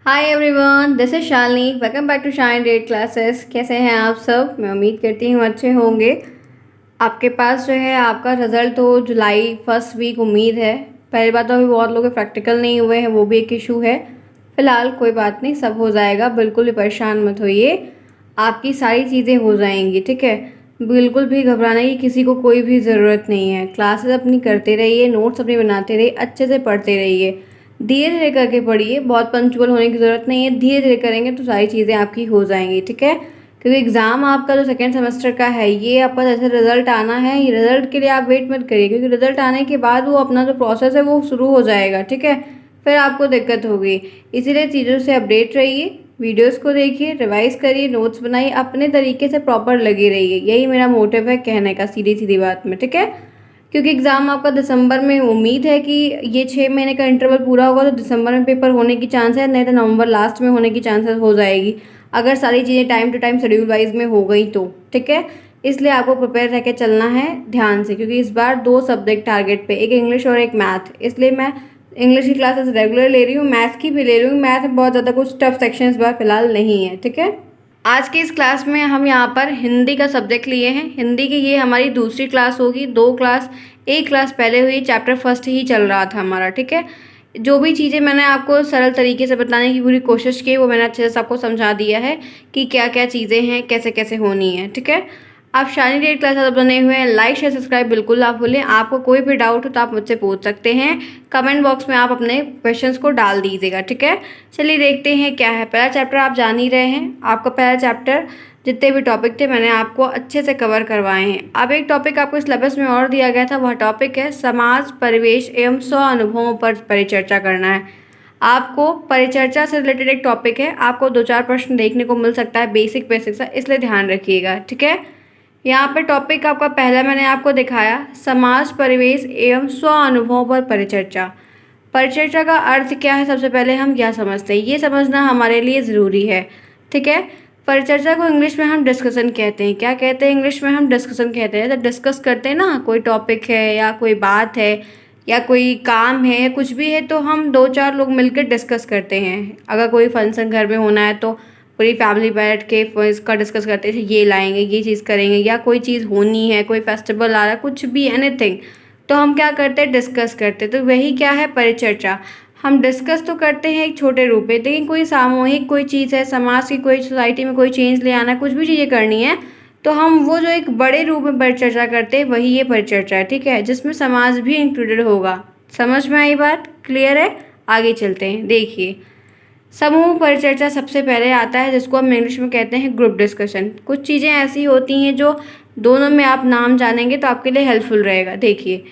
Hi everyone, this is Shalini. Welcome back to Shine Date classes. कैसे हैं आप सब? मैं उम्मीद करती हूँ अच्छे होंगे। आपके पास जो है आपका रिज़ल्ट तो जुलाई फर्स्ट वीक उम्मीद है। पहली बात तो अभी बहुत लोग के प्रैक्टिकल नहीं हुए हैं, वो भी एक इशू है। फ़िलहाल कोई बात नहीं, सब हो जाएगा, बिल्कुल भी परेशान मत होइए। आपकी सारी चीज़ें हो जाएंगी, ठीक है। बिल्कुल भी घबराने की किसी को कोई भी ज़रूरत नहीं है। क्लासेस अपनी करते रहिए, नोट्स अपने बनाते रहिए, अच्छे से पढ़ते रहिए, धीरे धीरे करके पढ़िए। बहुत पंचुअल होने की ज़रूरत नहीं है, धीरे धीरे करेंगे तो सारी चीज़ें आपकी हो जाएंगी, ठीक है। क्योंकि एग्ज़ाम आपका जो सेकेंड सेमेस्टर का है, ये आपका जैसे रिज़ल्ट आना है, ये रिज़ल्ट के लिए आप वेट मत करिए, क्योंकि रिज़ल्ट आने के बाद वो अपना जो प्रोसेस है वो शुरू हो जाएगा, ठीक है। फिर आपको दिक्कत होगी। इसीलिए चीज़ों से अपडेट रहिए, वीडियोस को देखिए, रिवाइज करिए, नोट्स बनाइए, अपने तरीके से प्रॉपर लगे रहिए। यही मेरा मोटिव है कहने का, सीधी सीधी बात में, ठीक है। क्योंकि एग्ज़ाम आपका दिसंबर में, उम्मीद है कि ये 6 महीने का इंटरवल पूरा होगा तो दिसंबर में पेपर होने की चांस है, नहीं तो नवंबर लास्ट में होने की चांसेस हो जाएगी, अगर सारी चीज़ें time to time schedule wise में हो गई तो, ठीक है। इसलिए आपको प्रिपेयर रह के चलना है ध्यान से, क्योंकि इस बार 2 सब्जेक्ट टारगेट पे, एक इंग्लिश और एक मैथ। इसलिए मैं इंग्लिश की क्लासेस रेगुलर ले रही हूँ, मैथ की भी ले रही हूँ। मैथ में बहुत ज़्यादा कुछ टफ सेक्शन इस बार फिलहाल नहीं है, ठीक है। आज की इस क्लास में हम यहाँ पर हिंदी का सब्जेक्ट लिए हैं। हिंदी की ये हमारी दूसरी क्लास होगी। एक क्लास पहले हुई, चैप्टर फर्स्ट ही चल रहा था हमारा, ठीक है। जो भी चीज़ें मैंने आपको सरल तरीके से बताने की पूरी कोशिश की, वो मैंने अच्छे से आपको समझा दिया है कि क्या क्या चीज़ें हैं, कैसे कैसे होनी है, ठीक है। आप शानी डेट क्लासेस बने हुए हैं, लाइक शेयर सब्सक्राइब बिल्कुल आप भूलें। आपको कोई भी डाउट हो तो आप मुझसे पूछ सकते हैं, कमेंट बॉक्स में आप अपने क्वेश्चंस को डाल दीजिएगा, ठीक है। चलिए देखते हैं क्या है। पहला चैप्टर आप जान ही रहे हैं। आपका पहला चैप्टर, जितने भी टॉपिक थे मैंने आपको अच्छे से कवर करवाए हैं। अब एक टॉपिक आपको सिलेबस में और दिया गया था, वह टॉपिक है समाज, परिवेश एवं स्व अनुभवों पर परिचर्चा करना है। आपको परिचर्चा से रिलेटेड एक टॉपिक है, आपको 2-4 प्रश्न देखने को मिल सकता है बेसिक बेसिक सा, इसलिए ध्यान रखिएगा, ठीक है। यहाँ पे टॉपिक आपका पहला मैंने आपको दिखाया, समाज, परिवेश एवं स्व अनुभवों पर परिचर्चा। परिचर्चा का अर्थ क्या है, सबसे पहले हम क्या समझते हैं, ये समझना हमारे लिए ज़रूरी है, ठीक है। परिचर्चा को इंग्लिश में हम डिस्कशन कहते हैं। क्या कहते हैं इंग्लिश में? हम डिस्कशन कहते हैं। तो डिस्कस करते हैं ना, कोई टॉपिक है या कोई बात है या कोई काम है या कुछ भी है, तो हम 2-4 लोग मिलकर डिस्कस करते हैं। अगर कोई फंक्शन घर में होना है तो पूरी फैमिली बैठ के इसका डिस्कस करते हैं, ये लाएंगे, ये चीज़ करेंगे, या कोई चीज़ होनी है, कोई फेस्टिवल आ रहा है, कुछ भी, एनीथिंग, तो हम क्या करते हैं, डिस्कस करते हैं। तो वही क्या है, परिचर्चा। हम डिस्कस तो करते हैं एक छोटे रूप में, लेकिन कोई सामूहिक कोई चीज़ है, समाज की कोई, सोसाइटी में कोई चेंज ले आना है, कुछ भी चीज़ें करनी है, तो हम वो जो एक बड़े रूप में परिचर्चा करते हैं, वही ये परिचर्चा है, ठीक है, जिसमें समाज भी इंक्लूडेड होगा। समझ में आई बात? क्लियर है? आगे चलते हैं। देखिए, समूह परिचर्चा सबसे पहले आता है, जिसको हम इंग्लिश में कहते हैं ग्रुप डिस्कशन। कुछ चीज़ें ऐसी होती हैं जो दोनों में आप नाम जानेंगे तो आपके लिए हेल्पफुल रहेगा। देखिए,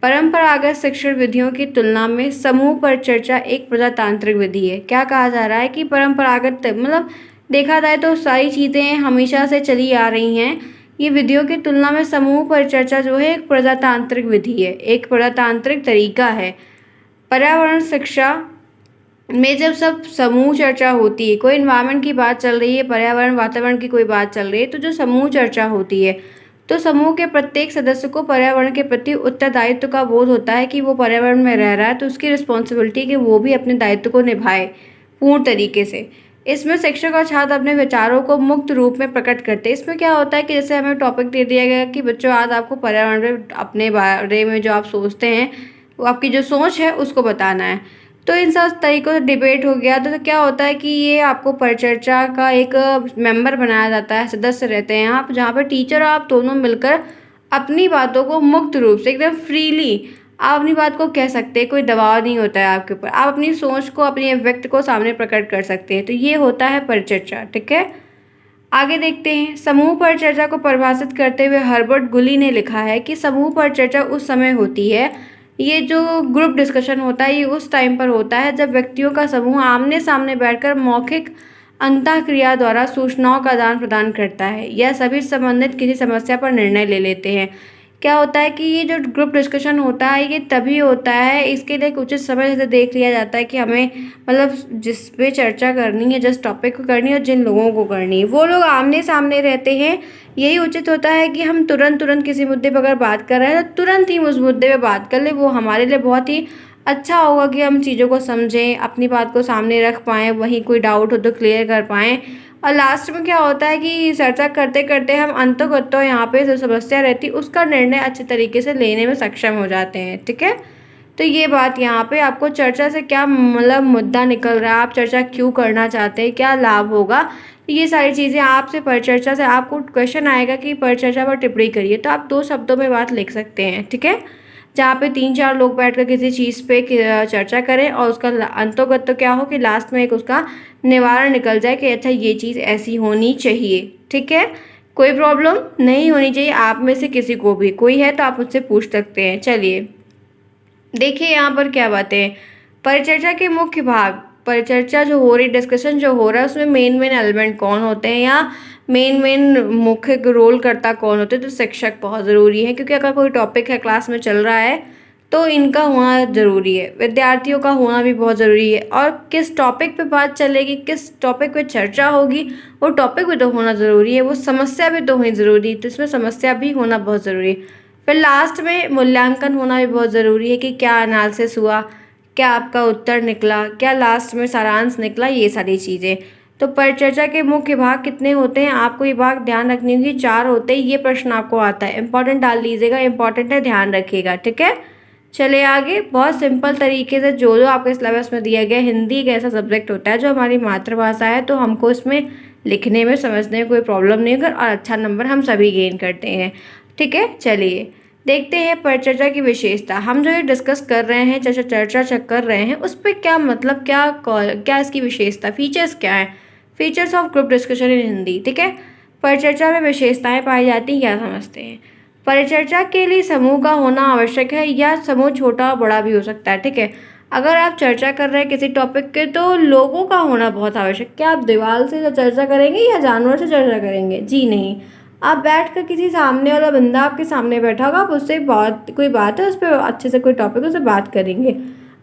परंपरागत शिक्षण विधियों की तुलना में समूह परिचर्चा एक प्रजातांत्रिक विधि है। क्या कहा जा रहा है कि परंपरागत मतलब देखा जाए तो सारी चीज़ें हमेशा से चली आ रही हैं, ये विधियों की तुलना में समूह परिचर्चा जो है एक प्रजातांत्रिक विधि है, एक प्रजातांत्रिक तरीका है। पर्यावरण शिक्षा में जब सब समूह चर्चा होती है, कोई इन्वायरमेंट की बात चल रही है, पर्यावरण वातावरण की कोई बात चल रही है, तो जो समूह चर्चा होती है, तो समूह के प्रत्येक सदस्य को पर्यावरण के प्रति उत्तरदायित्व का बोध होता है कि वो पर्यावरण में रह रहा है, तो उसकी रिस्पॉन्सिबिलिटी कि वो भी अपने दायित्व को निभाए पूर्ण तरीके से। इसमें शिक्षक और छात्र अपने विचारों को मुक्त रूप में प्रकट करते हैं। इसमें क्या होता है कि जैसे हमें टॉपिक दे दिया गया कि बच्चों आज आपको पर्यावरण में अपने बारे में जो आप सोचते हैं, वो आपकी जो सोच है उसको बताना है। तो इन सब तरीक़ों से डिबेट हो गया, तो क्या होता है कि ये आपको परिचर्चा का एक मेंबर बनाया जाता है, सदस्य रहते हैं आप, जहाँ पर टीचर और आप दोनों मिलकर अपनी बातों को मुक्त रूप से एकदम फ्रीली आप अपनी बात को कह सकते हैं। कोई दबाव नहीं होता है आपके ऊपर, आप अपनी सोच को, अपनी अभिव्यक्ति को सामने प्रकट कर सकते हैं। तो ये होता है परिचर्चा, ठीक है। आगे देखते हैं, समूह परिचर्चा को परिभाषित करते हुए हर्बर्ट गुली ने लिखा है कि समूह परिचर्चा उस समय होती है, ये जो ग्रुप डिस्कशन होता है, ये उस टाइम पर होता है जब व्यक्तियों का समूह आमने सामने बैठकर मौखिक अंतःक्रिया द्वारा सूचनाओं का आदान प्रदान करता है या सभी संबंधित किसी समस्या पर निर्णय ले लेते हैं। क्या होता है कि ये जो ग्रुप डिस्कशन होता है, ये तभी होता है, इसके लिए एक उचित समय से देख लिया जाता है कि हमें मतलब जिस पे चर्चा करनी है, जिस टॉपिक को करनी है और जिन लोगों को करनी है, वो लोग आमने सामने रहते हैं। यही उचित होता है कि हम तुरंत तुरंत किसी मुद्दे पर अगर बात कर रहे हैं तो तुरंत ही उस मुद्दे पे बात कर ले, वो हमारे लिए बहुत ही अच्छा होगा कि हम चीज़ों को समझें, अपनी बात को सामने रख पाएँ, वहीं कोई डाउट हो तो क्लियर कर पाएँ। और लास्ट में क्या होता है कि चर्चा करते-करते हम अंतोगत्वा यहाँ पे जो समस्या रहती है उसका निर्णय अच्छे तरीके से लेने में सक्षम हो जाते हैं, ठीक है? तो ये बात यहाँ पे आपको चर्चा से क्या मतलब मुद्दा निकल रहा है, आप चर्चा क्यों करना चाहते हैं, क्या लाभ होगा, तो ये सारी चीज़ें आपसे परिचर्चा से आपको क्वेश्चन आएगा कि परिचर्चा पर टिप्पणी करिए, तो आप 2 शब्दों में बात लिख सकते हैं, ठीक है? जहाँ पे 3-4 लोग बैठकर किसी चीज़ पे चर्चा करें और उसका अंतोगत तो क्या हो कि लास्ट में एक उसका निवारण निकल जाए कि अच्छा ये चीज़ ऐसी होनी चाहिए, ठीक है? कोई प्रॉब्लम नहीं होनी चाहिए आप में से किसी को भी, कोई है तो आप मुझसे पूछ सकते हैं। चलिए देखिए यहाँ पर क्या बातें हैं। परिचर्चा के मुख्य भाग, परिचर्चा जो हो रही, डिस्कशन जो हो रहा है उसमें मेन मेन एलिमेंट कौन होते हैं या मेन मेन मुख्य रोल करता कौन होते हैं, तो शिक्षक बहुत ज़रूरी है क्योंकि अगर कोई टॉपिक है क्लास में चल रहा है तो इनका होना ज़रूरी है, विद्यार्थियों का होना भी बहुत ज़रूरी है। और किस टॉपिक पे बात चलेगी, किस टॉपिक पे चर्चा होगी, वो टॉपिक भी तो होना ज़रूरी है, वो समस्या भी तो होनी ज़रूरी है, तो इसमें समस्या भी होना बहुत ज़रूरी है। फिर लास्ट में मूल्यांकन होना भी बहुत ज़रूरी है कि क्या एनालिसिस हुआ, क्या आपका उत्तर निकला, क्या लास्ट में सारांश निकला, ये सारी चीज़ें। तो परिचर्चा के मुख्य भाग कितने होते हैं, आपको ये भाग ध्यान रखनी होगी, 4 होते हैं। ये प्रश्न आपको आता है, इंपॉर्टेंट डाल लीजिएगा, इंपॉर्टेंट है, ध्यान रखिएगा, ठीक है? चलिए आगे, बहुत सिंपल तरीके से जो आपके सिलेबस में दिया गया, हिंदी एक ऐसा सब्जेक्ट होता है जो हमारी मातृभाषा है, तो हमको इसमें लिखने में समझने में कोई प्रॉब्लम नहीं होगी और अच्छा नंबर हम सभी गेन करते हैं, ठीक है? चलिए देखते हैं परिचर्चा की विशेषता। हम जो ये डिस्कस कर रहे हैं, चर्चा कर रहे हैं, उस पर क्या मतलब, क्या इसकी विशेषता, फीचर्स क्या है? Features of group discussion in Hindi, ठीक है? परिचर्चा में विशेषताएं पाई जाती हैं, क्या समझते हैं? परिचर्चा के लिए समूह का होना आवश्यक है या समूह छोटा और बड़ा भी हो सकता है, ठीक है? अगर आप चर्चा कर रहे हैं किसी टॉपिक के तो लोगों का होना बहुत आवश्यक। क्या आप दीवार से चर्चा करेंगे या जानवर से चर्चा करेंगे? जी नहीं। आप बैठ कर किसी सामने वाला बंदा आपके सामने बैठा होगा, आप उससे बात, कोई बात है उस पर अच्छे से कोई टॉपिक उससे बात करेंगे।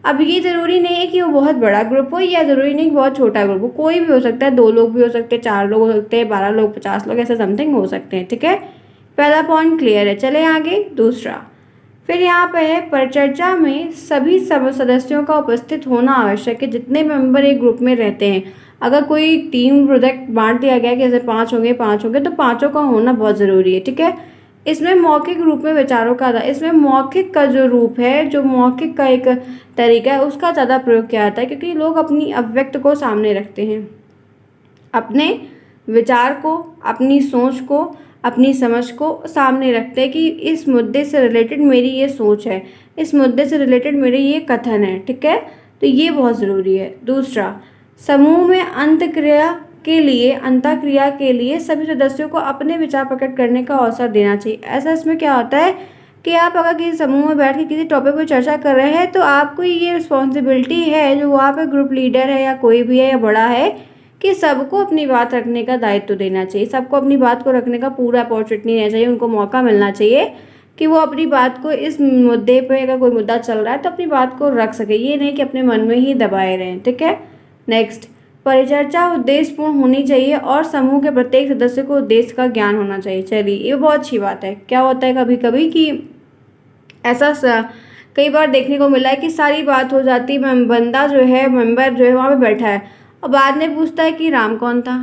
अब ये ज़रूरी नहीं है कि वो बहुत बड़ा ग्रुप हो या ज़रूरी नहीं कि बहुत छोटा ग्रुप हो, कोई भी हो सकता है, 2 लोग भी हो सकते हैं, 4 लोग हो सकते हैं, 12 लोग, 50 लोग, ऐसे समथिंग हो सकते हैं, ठीक है? पहला पॉइंट क्लियर है। चले आगे दूसरा, फिर यहाँ पे है परिचर्चा में सभी सदस्यों का उपस्थित होना आवश्यक है, जितने मेंबर एक ग्रुप में रहते हैं। अगर कोई टीम प्रोजेक्ट बांट दिया गया कि जैसे 5 होंगे 5 होंगे, तो 5 का होना बहुत ज़रूरी है, ठीक है? इसमें मौखिक रूप में विचारों का इसमें मौखिक का जो रूप है, जो मौखिक का एक तरीका है, उसका ज़्यादा प्रयोग किया जाता है क्योंकि लोग अपनी अभिव्यक्त को सामने रखते हैं, अपने विचार को, अपनी सोच को, अपनी समझ को सामने रखते हैं कि इस मुद्दे से रिलेटेड मेरी ये सोच है, इस मुद्दे से रिलेटेड मेरे ये कथन है, ठीक है? तो ये बहुत ज़रूरी है। दूसरा, समूह में अंतःक्रिया के लिए सभी सदस्यों को अपने विचार प्रकट करने का अवसर देना चाहिए। ऐसा इसमें क्या होता है कि आप अगर किसी समूह में बैठ के किसी टॉपिक पर चर्चा कर रहे हैं तो आपको ये रिस्पॉन्सिबिलिटी है, जो वहाँ पे ग्रुप लीडर है या कोई भी है या बड़ा है, कि सबको अपनी बात रखने का दायित्व देना चाहिए, सबको अपनी बात को रखने का पूरा अपॉर्चुनिटी देना चाहिए, उनको मौका मिलना चाहिए कि वो अपनी बात को, इस मुद्दे पे अगर कोई मुद्दा चल रहा है तो अपनी बात को रख सके, ये नहीं कि अपने मन में ही दबाए रहें, ठीक है? नेक्स्ट, परिचर्चा उद्देश्यपूर्ण होनी चाहिए और समूह के प्रत्येक सदस्य को उद्देश्य का ज्ञान होना चाहिए। चलिए ये बहुत अच्छी बात है। क्या होता है कभी कभी कि ऐसा कई बार देखने को मिला है कि सारी बात हो जाती है, बंदा जो है, मेंबर जो है वहाँ पे बैठा है और बाद में पूछता है कि राम कौन था।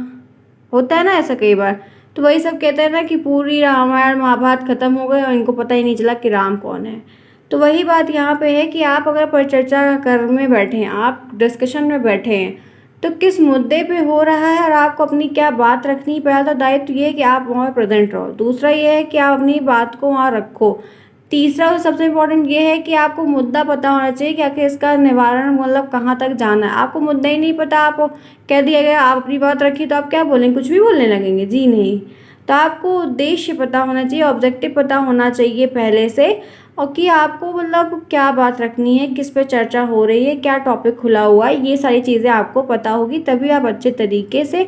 होता है ना ऐसा कई बार। तो वही सब कहते हैं ना कि पूरी रामायण महाभारत खत्म हो गए और इनको पता ही नहीं चला कि राम कौन है। तो वही बात यहाँ पे है कि आप अगर परिचर्चा कर में बैठे हैं, आप डिस्कशन में बैठे हैं, तो किस मुद्दे पे हो रहा है और आपको अपनी क्या बात रखनी है, पहला तो दायित्व ये है कि आप वहाँ प्रेजेंट रहो। दूसरा ये है कि आप अपनी बात को वहाँ रखो। तीसरा और सबसे इम्पोर्टेंट ये है कि आपको मुद्दा पता होना चाहिए कि आखिर इसका निवारण मतलब कहाँ तक जाना है। आपको मुद्दा ही नहीं पता, आपको कह दिया गया आप अपनी बात रखिए, तो आप क्या बोलेंगे, कुछ भी बोलने लगेंगे? जी नहीं। तो आपको उद्देश्य पता होना चाहिए, ऑब्जेक्टिव पता होना चाहिए पहले से, और कि आपको मतलब क्या बात रखनी है, किस पे चर्चा हो रही है, क्या टॉपिक खुला हुआ है, ये सारी चीज़ें आपको पता होगी, तभी आप अच्छे तरीके से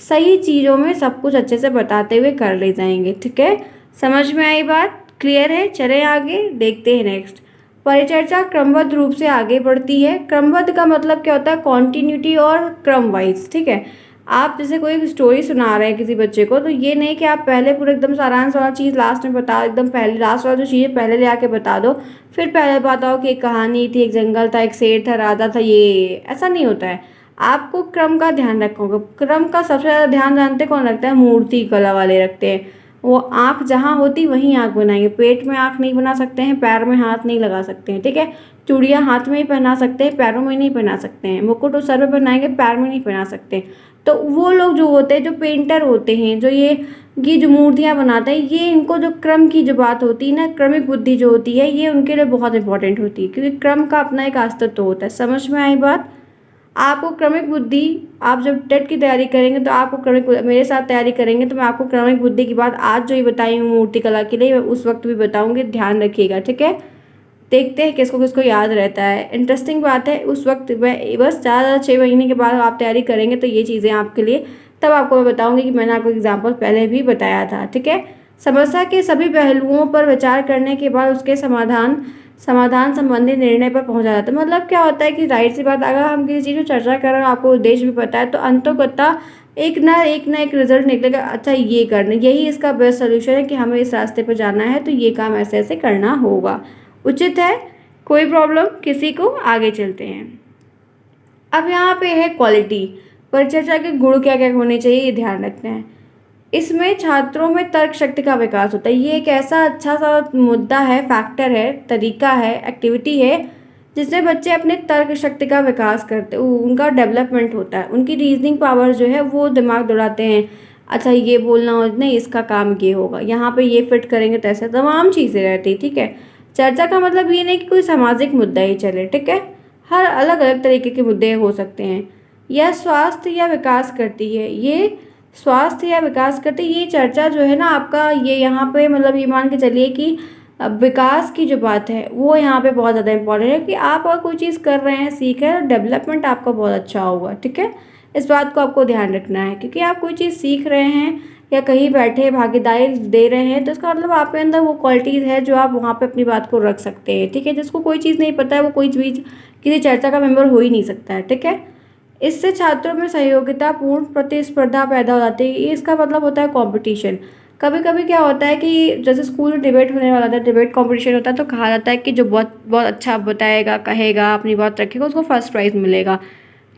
सही चीज़ों में सब कुछ अच्छे से बताते हुए कर ले जाएंगे, ठीक है? समझ में आई बात? क्लियर है? चले आगे देखते हैं नेक्स्ट। परिचर्चा क्रमबद्ध रूप से आगे बढ़ती है। क्रमबद्ध का मतलब क्या होता है? कॉन्टिन्यूटी और क्रम वाइज, ठीक है? आप जैसे कोई स्टोरी सुना रहे हैं किसी बच्चे को, तो ये नहीं कि आप पहले पूरा एकदम सारांश वाला चीज़ लास्ट में बताओ, एकदम पहले लास्ट वाला जो चीज़ है पहले ले आके बता दो, फिर पहले बताओ कि एक कहानी थी, एक जंगल था, एक शेर था, राजा था, ये ऐसा नहीं होता है। आपको क्रम का ध्यान रखना होगा। क्रम का सबसे ज़्यादा ध्यान जानते कौन रखता है? मूर्ति कला वाले रखते हैं। वो आँख जहाँ होती वहीं आँख बनाएंगे, पेट में आँख नहीं बना सकते हैं, पैर में हाथ नहीं लगा सकते हैं, ठीक है। चूड़ियाँ हाथ में ही पहना सकते हैं, पैरों में नहीं पहना सकते हैं। मुकुट उस सर पे पहनाएंगे, पैर में नहीं पहना सकते। तो वो लोग जो होते हैं, जो पेंटर होते हैं, जो ये जो मूर्तियाँ बनाते हैं, ये इनको जो क्रम की जो बात होती है ना, क्रमिक बुद्धि जो होती है, ये उनके लिए बहुत इंपॉर्टेंट होती है, क्योंकि क्रम का अपना एक अस्तित्व होता है। समझ में आई बात? आपको क्रमिक बुद्धि, आप जब टेट की तैयारी करेंगे तो आपको मेरे साथ तैयारी करेंगे तो मैं आपको क्रमिक बुद्धि की बात आज जो ये बताई हूँ मूर्ति कला के लिए, मैं उस वक्त भी बताऊँगी, ध्यान रखिएगा, ठीक है। देखते हैं किसको किसको याद रहता है। इंटरेस्टिंग बात है, उस वक्त मैं बस ज़्यादा 6 महीने के बाद आप तैयारी करेंगे तो ये चीज़ें आपके लिए, तब आपको मैं बताऊंगी कि मैंने आपको एग्जाम्पल पहले भी बताया था, ठीक है। समस्या के सभी पहलुओं पर विचार करने के बाद उसके समाधान संबंधी निर्णय पर पहुंचा जाता है। मतलब क्या होता है कि जाहिर सी बात, अगर हम किसी चीज़ पर चर्चा कर रहे हैं, आपको उद्देश्य भी पता है, तो अंततः एक रिजल्ट निकलेगा, अच्छा ये करना, यही इसका बेस्ट सोल्यूशन है कि हमें इस रास्ते पर जाना है, तो ये काम ऐसे ऐसे करना होगा। उचित है? कोई प्रॉब्लम किसी को? आगे चलते हैं। अब यहाँ पे है क्वालिटी, परिचर्चा के गुण क्या क्या होने चाहिए, ये ध्यान रखते हैं। इसमें छात्रों में तर्क शक्ति का विकास होता है। ये एक ऐसा अच्छा सा मुद्दा है, फैक्टर है, तरीका है, एक्टिविटी है, जिसमें बच्चे अपने तर्क शक्ति का विकास करते, उनका डेवलपमेंट होता है। उनकी रीजनिंग पावर जो है वो दिमाग दौड़ाते हैं, अच्छा ये बोलना हो, नहीं इसका काम ये होगा, यहाँ पे ये फिट करेंगे, तो ऐसे तमाम चीज़ें रहती, ठीक है। चर्चा का मतलब ये नहीं कि कोई सामाजिक मुद्दा ही चले, ठीक है। हर अलग अलग तरीके के मुद्दे हो सकते हैं। यह स्वास्थ्य या विकास करती है, ये स्वास्थ्य या विकास करती, ये चर्चा जो है ना आपका, ये यहाँ पे मतलब ये मान के चलिए कि विकास की जो बात है वो यहाँ पे बहुत ज़्यादा इंपॉर्टेंट है, कि आप अगर कोई चीज़ कर रहे हैं, सीख रहे हैं, डेवलपमेंट आपका बहुत अच्छा होगा, ठीक है। इस बात को आपको ध्यान रखना है, क्योंकि आप कोई चीज़ सीख रहे हैं या कहीं बैठे भागीदारी दे रहे हैं, तो इसका मतलब आपके अंदर वो क्वालिटीज़ है जो आप वहाँ पे अपनी बात को रख सकते हैं, ठीक है। जिसको कोई चीज़ नहीं पता है, वो कोई चीज़ किसी चर्चा का मेंबर हो ही नहीं सकता है, ठीक है। इससे छात्रों में सहयोगितापूर्ण प्रतिस्पर्धा पैदा हो जाती है। ये इसका मतलब होता है कंपटीशन। कभी कभी क्या होता है कि जैसे स्कूल में डिबेट होने वाला था, डिबेट कंपटीशन होता है, तो कहा जाता है कि जो बहुत बहुत अच्छा बताएगा, कहेगा, अपनी बात रखेगा, उसको फर्स्ट प्राइज़ मिलेगा।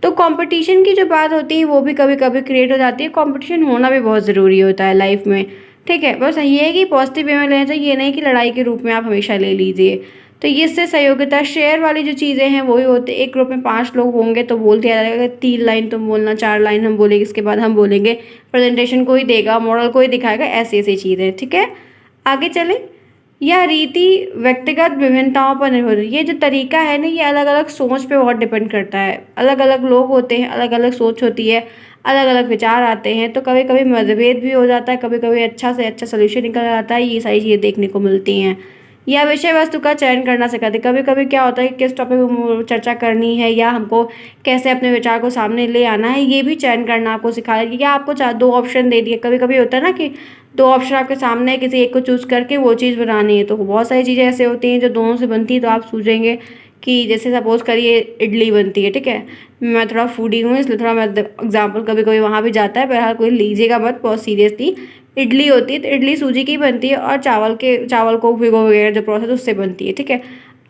तो कंपटीशन की जो बात होती है वो भी कभी कभी क्रिएट हो जाती है। कंपटीशन होना भी बहुत ज़रूरी होता है लाइफ में, ठीक है। बस ये है कि पॉजिटिव वे में लेना चाहिए, ये नहीं कि लड़ाई के रूप में आप हमेशा ले लीजिए। तो इससे सहयोगिता, शेयर वाली जो चीज़ें हैं वही होती है। एक ग्रुप में 5 लोग होंगे तो बोल दिया जाएगा 3 लाइन तुम बोलना, 4 लाइन हम बोलेंगे, इसके बाद हम बोलेंगे, प्रेजेंटेशन कोई देगा, मॉडल कोई दिखाएगा, ऐसी ऐसी चीज़ें, ठीक है। आगे चलें। यह रीति व्यक्तिगत विभिन्नताओं पर निर्भर है। ये जो तरीका है ना, ये अलग अलग सोच पे बहुत डिपेंड करता है। अलग अलग लोग होते हैं, अलग अलग सोच होती है, अलग अलग विचार आते हैं, तो कभी कभी मतभेद भी हो जाता है, कभी कभी अच्छा से अच्छा सोल्यूशन निकल आता है। ये सारी चीज़ें देखने को मिलती हैं। या विषय वस्तु का चयन करना सिखाते। कभी कभी क्या होता है कि किस टॉपिक पर चर्चा करनी है, या हमको कैसे अपने विचार को सामने ले आना है, ये भी चयन करना आपको सिखा रही है। या आपको 2 ऑप्शन दे दिए, कभी कभी होता है ना कि 2 ऑप्शन आपके सामने है, किसी एक को चूज़ करके वो चीज़ बनानी है। तो बहुत सारी चीज़ें ऐसे होती हैं जो दोनों से बनती है, तो आप सोचेंगे कि जैसे सपोज़ करिए इडली बनती है, ठीक है। मैं थोड़ा फूडी हूँ, इसलिए थोड़ा मैं एग्जाम्पल कभी कभी वहाँ भी जाता है, बहरहाल कोई लीजिएगा मत बहुत सीरियसली। इडली होती है तो इडली सूजी की बनती है, और चावल को भिगो वगैरह जो प्रोसेस उससे बनती है, ठीक है।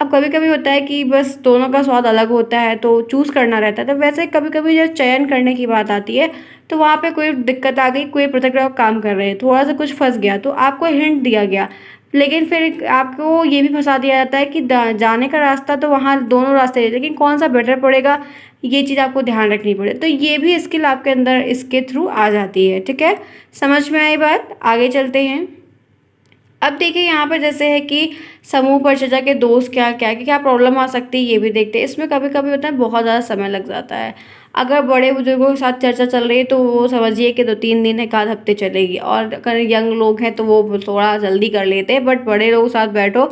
अब कभी कभी होता है कि बस दोनों का स्वाद अलग होता है, तो चूज़ करना रहता है। तो वैसे कभी कभी जब चयन करने की बात आती है, तो वहाँ पे कोई दिक्कत आ गई, कोई प्रतिक्रिया काम कर रहे हैं, थोड़ा सा कुछ फंस गया, तो आपको हिंट दिया गया, लेकिन फिर आपको ये भी फंसा दिया जाता है कि जाने का रास्ता तो वहाँ दोनों रास्ते हैं, लेकिन कौन सा बेटर पड़ेगा, ये चीज़ आपको ध्यान रखनी पड़े। तो ये भी स्किल आपके अंदर इसके थ्रू आ जाती है, ठीक है। समझ में आई बात? आगे चलते हैं। अब देखिए यहाँ पर जैसे है कि समूह परिचर्चा के दोष क्या प्रॉब्लम आ सकती है, ये भी देखते हैं। इसमें कभी कभी होता है बहुत ज़्यादा समय लग जाता है। अगर बड़े बुजुर्गों के साथ चर्चा चल रही है तो वो समझिए कि 2-3 दिन, 1 आध हफ्ते चलेगी, और अगर यंग लोग हैं तो वो थोड़ा जल्दी कर लेते हैं, बट बड़े लोगों के साथ बैठो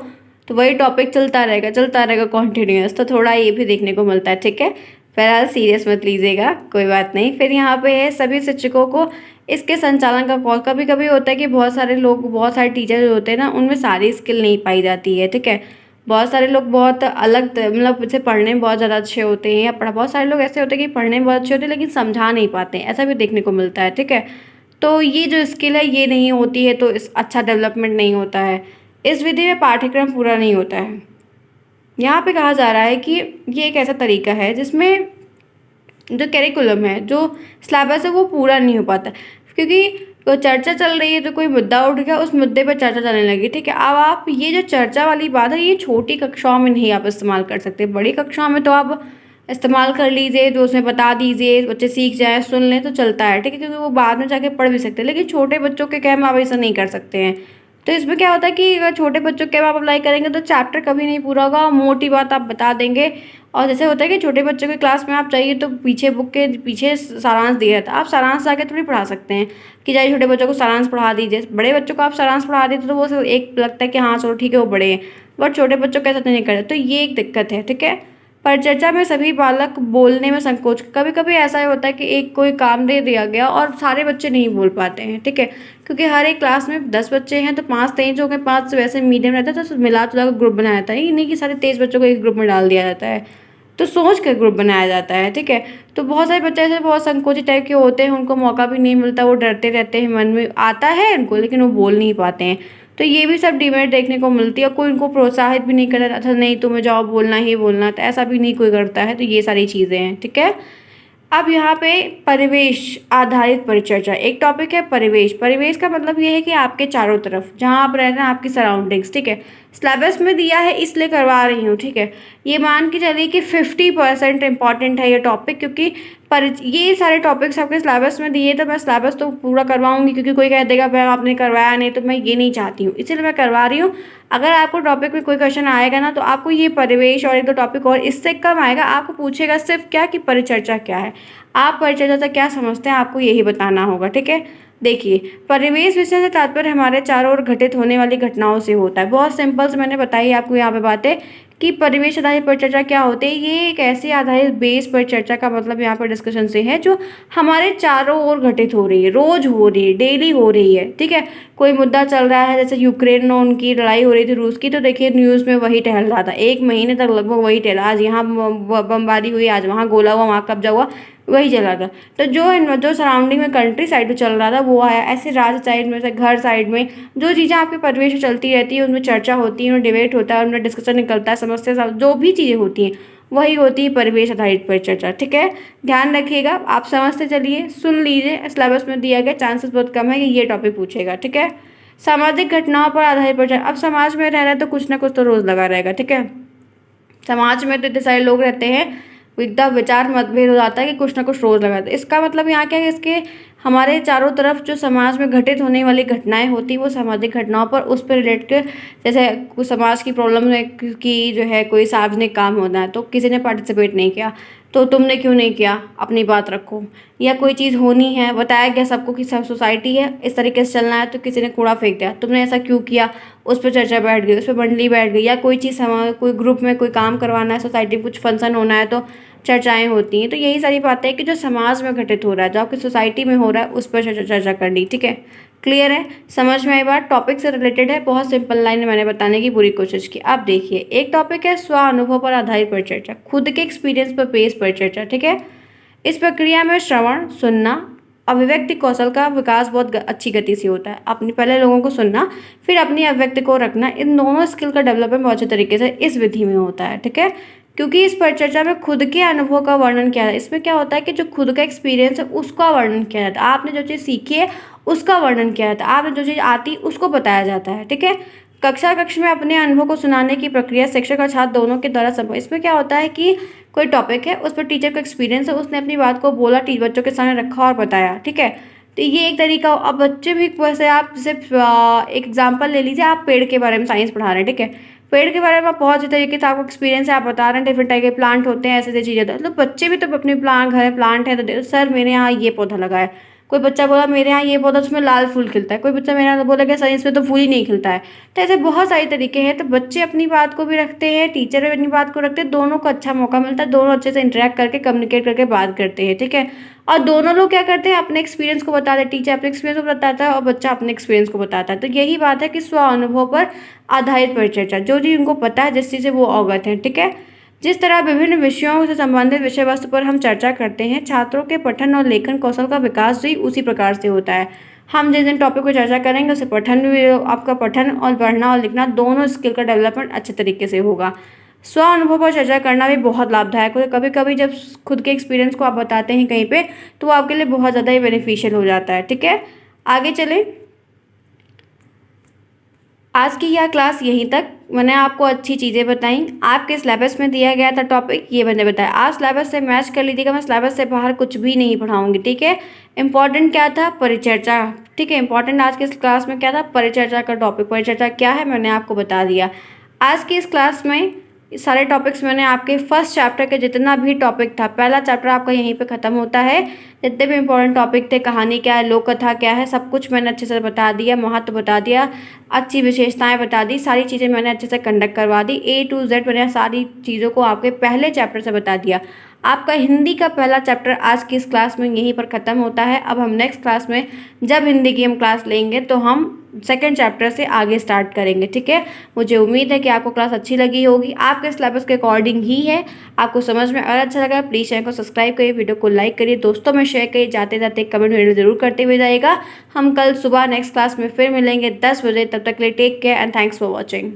तो वही टॉपिक चलता रहेगा कॉन्टिन्यूअस, तो थोड़ा ये भी देखने को मिलता है, ठीक है। फिलहाल सीरियस मत लीजिएगा, कोई बात नहीं। फिर यहाँ पे है सभी शिक्षकों को इसके संचालन का कौशल। कभी कभी होता है कि बहुत सारे लोग, बहुत सारे टीचर जो होते हैं ना, उनमें सारी स्किल नहीं पाई जाती है, ठीक है। बहुत सारे लोग बहुत अलग मतलब जैसे पढ़ने में बहुत ज़्यादा अच्छे होते हैं या बहुत सारे लोग ऐसे होते हैं कि पढ़ने में बहुत अच्छे होते हैं लेकिन समझा नहीं पाते हैं, ऐसा भी देखने को मिलता है। ठीक है, तो ये जो स्किल है ये नहीं होती है तो इस अच्छा डेवलपमेंट नहीं होता है। इस विधि में पाठ्यक्रम पूरा नहीं होता है। यहाँ पे कहा जा रहा है कि ये एक ऐसा तरीका है जिसमें जो करिकुलम है, जो सिलेबस है वो पूरा नहीं हो पाता, क्योंकि तो चर्चा चल रही है तो कोई मुद्दा उठ गया, उस मुद्दे पर चर्चा चलने लगी। ठीक है, अब आप ये जो चर्चा वाली बात है ये छोटी कक्षाओं में नहीं आप इस्तेमाल कर सकते, बड़ी कक्षाओं में तो आप इस्तेमाल कर लीजिए, तो उसमें बता दीजिए, बच्चे सीख जाए, सुन लें तो चलता है। ठीक है, क्योंकि वो बाद में जाके पढ़ भी सकते हैं, लेकिन छोटे बच्चों के क्या में आप ऐसा नहीं कर सकते हैं। तो इसमें क्या होता है कि अगर छोटे बच्चों के आप अप्लाई करेंगे तो चैप्टर कभी नहीं पूरा होगा, मोटी बात आप बता देंगे। और जैसे होता है कि छोटे बच्चों की क्लास में आप चाहिए तो पीछे बुक के पीछे सारांश दिया था, आप सारांश जाके थोड़ी पढ़ा सकते हैं कि जाइए छोटे बच्चों को सारांश पढ़ा दीजिए। बड़े बच्चों को आप सारांश पढ़ा देते तो वो सिर्फ एक लगता है कि हाँ चलो ठीक है वो बड़े हैं, बट छोटे बच्चों के साथ नहीं करते, तो ये एक दिक्कत है। ठीक है, परिचर्चा में सभी बालक बोलने में संकोच, कभी कभी ऐसा होता है कि एक कोई काम दे दिया गया और सारे बच्चे नहीं बोल पाते हैं। ठीक है, क्योंकि हर एक क्लास में 10 बच्चे हैं तो 5 तेज हो गए, 5 से वैसे मीडियम रहता है तो मिला जुला कर ग्रुप बनाया जाता है, ये नहीं कि सारे 23 बच्चों को एक ग्रुप में डाल दिया जाता है, तो सोच कर ग्रुप बनाया जाता है। ठीक है, तो बहुत सारे बच्चे ऐसे बहुत संकोची टाइप के होते हैं, उनको मौका भी नहीं मिलता, वो डरते रहते हैं, मन में आता है उनको लेकिन वो बोल नहीं पाते हैं। तो ये भी सब डिमेरिट देखने को मिलती है, कोई उनको प्रोत्साहित भी नहीं करता, अच्छा नहीं तुम्हें जाओ बोलना ही बोलना, तो ऐसा भी नहीं कोई करता है। तो ये सारी चीज़ें हैं। ठीक है, अब यहाँ पे परिवेश आधारित परिचर्चा एक टॉपिक है। परिवेश, परिवेश का मतलब ये है कि आपके चारों तरफ जहाँ आप रह रहे हैं आपकी सराउंडिंग्स। ठीक है, सिलेबस में दिया है इसलिए करवा रही हूँ। ठीक है, ये मान के चलिए कि 50% इंपॉर्टेंट है ये टॉपिक, क्योंकि पर ये सारे टॉपिक्स आपके सिलेबस में दिए तो मैं सिलेबस तो पूरा करवाऊंगी, क्योंकि कोई कह देगा भाई आपने करवाया नहीं, तो मैं ये नहीं चाहती हूँ, इसीलिए मैं करवा रही हूँ। अगर आपको टॉपिक में कोई क्वेश्चन आएगा ना तो आपको ये परिवेश और एक दो टॉपिक और इससे कम आएगा, आपको पूछेगा सिर्फ क्या कि परिचर्चा क्या है, आप परिचर्चा से क्या समझते हैं, आपको यही बताना होगा। ठीक है, देखिए परिवेश विषय से तात्पर्य हमारे चारों ओर घटित होने वाली घटनाओं से होता है। बहुत सिंपल से मैंने बताई आपको यहाँ पे बातें कि परिवेश आधारित परिचर्चा क्या होती है। ये एक ऐसी आधारित बेस परिचर्चा का मतलब यहाँ पर डिस्कशन से है जो हमारे चारों ओर घटित हो रही है, रोज हो रही है, डेली हो रही है। ठीक है, कोई मुद्दा चल रहा है, जैसे यूक्रेन और उनकी लड़ाई हो रही थी रूस की, तो देखिए न्यूज़ में वही टहल रहा था, 1 महीने तक लगभग वही टहला, आज यहाँ बमबारी हुई, आज वहाँ गोला हुआ, वहाँ कब्जा हुआ, वही चला था। तो जो सराउंडिंग में कंट्री साइड में चल रहा था वो आया, ऐसे राज्य साइड में से घर साइड में जो चीज़ें आपके परिवेश में चलती रहती है उनमें चर्चा होती है, उनमें डिबेट होता है, उनमें डिस्कशन निकलता है, समस्या जो भी चीज़ें होती हैं वही होती है परिवेश आधारित परिचर्चा। ठीक है, ध्यान रखिएगा, आप समझते चलिए, सुन लीजिए, सिलेबस में दिया गया चांसेस बहुत कम है कि ये टॉपिक पूछेगा। ठीक है, सामाजिक घटनाओं पर आधारित परिचर्चा, अब समाज में रह रहे तो कुछ ना कुछ तो रोज़ लगा रहेगा। ठीक है, समाज में तो इतने सारे लोग रहते हैं, एकदम विचार मतभेद हो जाता है कि कुछ ना कुछ रोज लगा है। इसका मतलब यहाँ क्या है, इसके हमारे चारों तरफ जो समाज में घटित होने वाली घटनाएं होती हैं वो सामाजिक घटनाओं पर उस पर रिलेट कर, जैसे कुछ समाज की प्रॉब्लम है कि जो है कोई सार्वजनिक काम होना है तो किसी ने पार्टिसिपेट नहीं किया, तो तुमने क्यों नहीं किया, अपनी बात रखो। या कोई चीज़ होनी है, बताया गया सबको कि सब सोसाइटी है इस तरीके से चलना है, तो किसी ने कूड़ा फेंक दिया, तुमने ऐसा क्यों किया, उस पर चर्चा बैठ गई, उस पर मंडली बैठ गई। या कोई चीज़ कोई ग्रुप में कोई काम करवाना है, सोसाइटी में कुछ फंक्शन होना है तो चर्चाएं होती हैं। तो यही सारी बातें हैं कि जो समाज में घटित हो रहा है, जो आपकी सोसाइटी में हो रहा है उस पर चर्चा करनी। ठीक है, क्लियर है, समझ में आई बात, टॉपिक से रिलेटेड है, बहुत सिंपल लाइन में मैंने बताने की पूरी कोशिश की। अब देखिए एक टॉपिक है स्व अनुभव पर आधारित परिचर्चा, खुद के एक्सपीरियंस पर बेस्ड परिचर्चा। ठीक है, इस प्रक्रिया में श्रवण, सुनना, अभिव्यक्ति कौशल का विकास बहुत अच्छी गति से होता है। अपनी पहले लोगों को सुनना, फिर अपनी अभिव्यक्ति को रखना, इन दोनों स्किल का डेवलपमेंट बहुत अच्छे तरीके से इस विधि में होता है। ठीक है, क्योंकि इस परिचर्चा में खुद के अनुभव का वर्णन किया है। इसमें क्या होता है कि जो खुद का एक्सपीरियंस है उसका वर्णन किया जाता है, आपने जो चीज़ सीखी है उसका वर्णन किया जाता है, आपने जो चीज़ आती उसको बताया जाता है। ठीक है, कक्ष में अपने अनुभव को सुनाने की प्रक्रिया शिक्षक और छात्र दोनों के द्वारा संभव। इसमें क्या होता है कि कोई टॉपिक है उस पर टीचर का एक्सपीरियंस है, उसने अपनी बात को बोला, बच्चों के सामने रखा और बताया। ठीक है, तो ये एक तरीका। अब बच्चे भी वैसे, आप सिर्फ एक एग्जांपल ले लीजिए, आप पेड़ के बारे में साइंस पढ़ा रहे हैं। ठीक है, पेड़ के बारे में आप बहुत अच्छे तरीके से आपको एक्सपीरियंस है, आप बता रहे हैं डिफरेंट टाइप के प्लांट होते हैं, ऐसे ऐसी चीज़ें होती है, तो बच्चे भी तो अपने घर में प्लांट है तो सर मेरे यहाँ ये पौधा लगा है, कोई बच्चा बोला मेरे यहाँ ये पौधा उसमें लाल फूल खिलता है, कोई बच्चा मेरे यहाँ बोला कि सर इसमें तो फूल ही नहीं खिलता है। तो ऐसे बहुत सारे तरीके हैं। तो बच्चे अपनी बात को भी रखते हैं, टीचर भी अपनी बात को रखते हैं, दोनों को अच्छा मौका मिलता है, दोनों अच्छे से इंटरेक्ट करके कम्युनिकेट करके बात करते हैं, ठीक है। और दोनों लोग क्या करते हैं, अपने एक्सपीरियंस को बताते हैं, टीचर अपने एक्सपीरियंस को बताता है और बच्चा अपने एक्सपीरियंस को बताता है। तो यही बात है कि स्व अनुभव पर आधारित परिचर्चा, जो चीज़ उनको पता है, जिस चीज़ से वो अवगत है, ठीक है। जिस तरह विभिन्न विषयों से संबंधित विषय वस्तु पर हम चर्चा करते हैं, छात्रों के पठन और लेखन कौशल का विकास भी उसी प्रकार से होता है। हम जिस दिन टॉपिक को चर्चा करेंगे उससे पठन भी, आपका पठन और पढ़ना और लिखना दोनों स्किल का डेवलपमेंट अच्छे तरीके से होगा। स्व अनुभव पर चर्चा करना भी बहुत लाभदायक है। कभी कभी जब खुद के एक्सपीरियंस को आप बताते हैं कहीं पे, तो वो आपके लिए बहुत ज़्यादा ही बेनिफिशियल हो जाता है, ठीक है। आगे चलें। आज की यह क्लास यहीं तक। मैंने आपको अच्छी चीज़ें बताई। आपके सिलेबस में दिया गया था टॉपिक, ये मैंने बताया। आप सिलेबस से मैच कर लीजिएगा, मैं सिलेबस से बाहर कुछ भी नहीं पढ़ाऊंगी, ठीक है। इंपॉर्टेंट क्या था, परिचर्चा, ठीक है। इंपॉर्टेंट आज के इस क्लास में क्या था, परिचर्चा का टॉपिक। परिचर्चा क्या है मैंने आपको बता दिया। आज की इस क्लास में सारे टॉपिक्स मैंने आपके फर्स्ट चैप्टर के जितना भी टॉपिक था, पहला चैप्टर आपका यहीं पे ख़त्म होता है। जितने भी इंपॉर्टेंट टॉपिक थे, कहानी क्या है, लोक कथा क्या है, सब कुछ मैंने अच्छे से बता दिया, महत्व बता दिया, अच्छी विशेषताएं बता दी, सारी चीज़ें मैंने अच्छे से कंडक्ट करवा दी। A to Z मैंने सारी चीज़ों को आपके पहले चैप्टर से बता दिया। आपका हिंदी का पहला चैप्टर आज की इस क्लास में यहीं पर ख़त्म होता है। अब हम नेक्स्ट क्लास में जब हिंदी की हम क्लास लेंगे तो हम सेकंड चैप्टर से आगे स्टार्ट करेंगे, ठीक है। मुझे उम्मीद है कि आपको क्लास अच्छी लगी होगी, आपके सिलेबस के अकॉर्डिंग ही है, आपको समझ में। अगर अच्छा लगा प्लीज़ चैनल को सब्सक्राइब करिए, वीडियो को लाइक करिए, दोस्तों में शेयर करिए, जाते जाते कमेंट वीडियो जरूर करते हुए जाएगा। हम कल सुबह नेक्स्ट क्लास में फिर मिलेंगे 10 बजे। तब तक के लिए take care and thanks for watching.